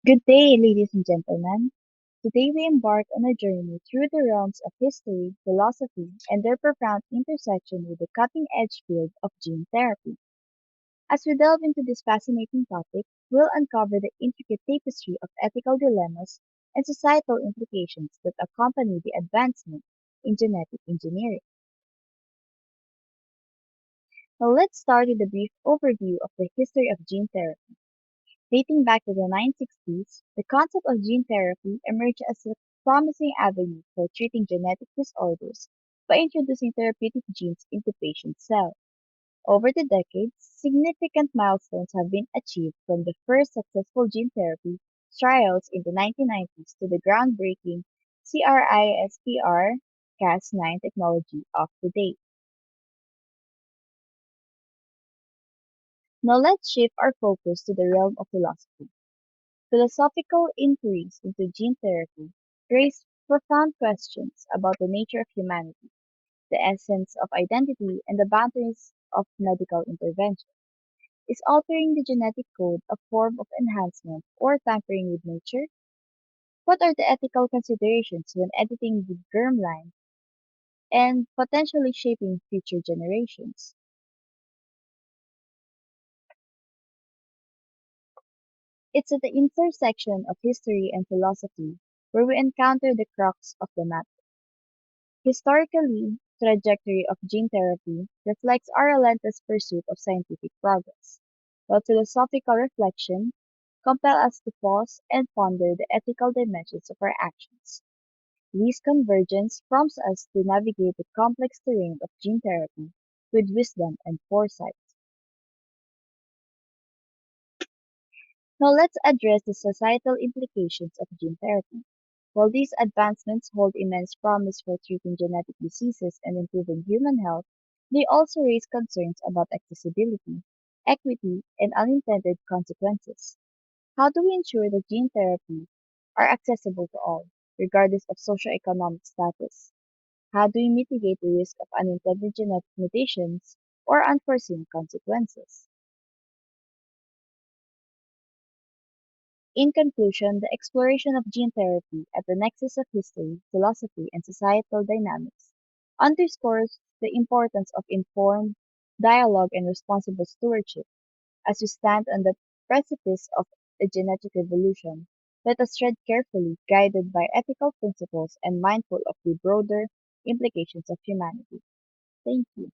Good day, ladies and gentlemen. Today we embark on a journey through the realms of history, philosophy, and their profound intersection with the cutting edge field of gene therapy. As we delve into this fascinating topic, we'll uncover the intricate tapestry of ethical dilemmas and societal implications that accompany the advancement in genetic engineering. Now let's start with a brief overview of the history of gene therapy. Dating back to the 1960s, the concept of gene therapy emerged as a promising avenue for treating genetic disorders by introducing therapeutic genes into patient cells. Over the decades, significant milestones have been achieved from the first successful gene therapy trials in the 1990s to the groundbreaking CRISPR-Cas9 technology of today. Now let's shift our focus to the realm of philosophy. Philosophical inquiries into gene therapy raise profound questions about the nature of humanity, the essence of identity, and the boundaries of medical intervention. Is altering the genetic code a form of enhancement or tampering with nature? What are the ethical considerations when editing the germline and potentially shaping future generations? It's at the intersection of history and philosophy where we encounter the crux of the matter. Historically, trajectory of gene therapy reflects our relentless pursuit of scientific progress, while philosophical reflection compel us to pause and ponder the ethical dimensions of our actions. This convergence prompts us to navigate the complex terrain of gene therapy with wisdom and foresight. Now let's address the societal implications of gene therapy. While these advancements hold immense promise for treating genetic diseases and improving human health, they also raise concerns about accessibility, equity, and unintended consequences. How do we ensure that gene therapy are accessible to all, regardless of socioeconomic status? How do we mitigate the risk of unintended genetic mutations or unforeseen consequences? In conclusion, the exploration of gene therapy at the nexus of history, philosophy, and societal dynamics underscores the importance of informed dialogue and responsible stewardship. As we stand on the precipice of a genetic revolution, let us tread carefully, guided by ethical principles and mindful of the broader implications of humanity. Thank you.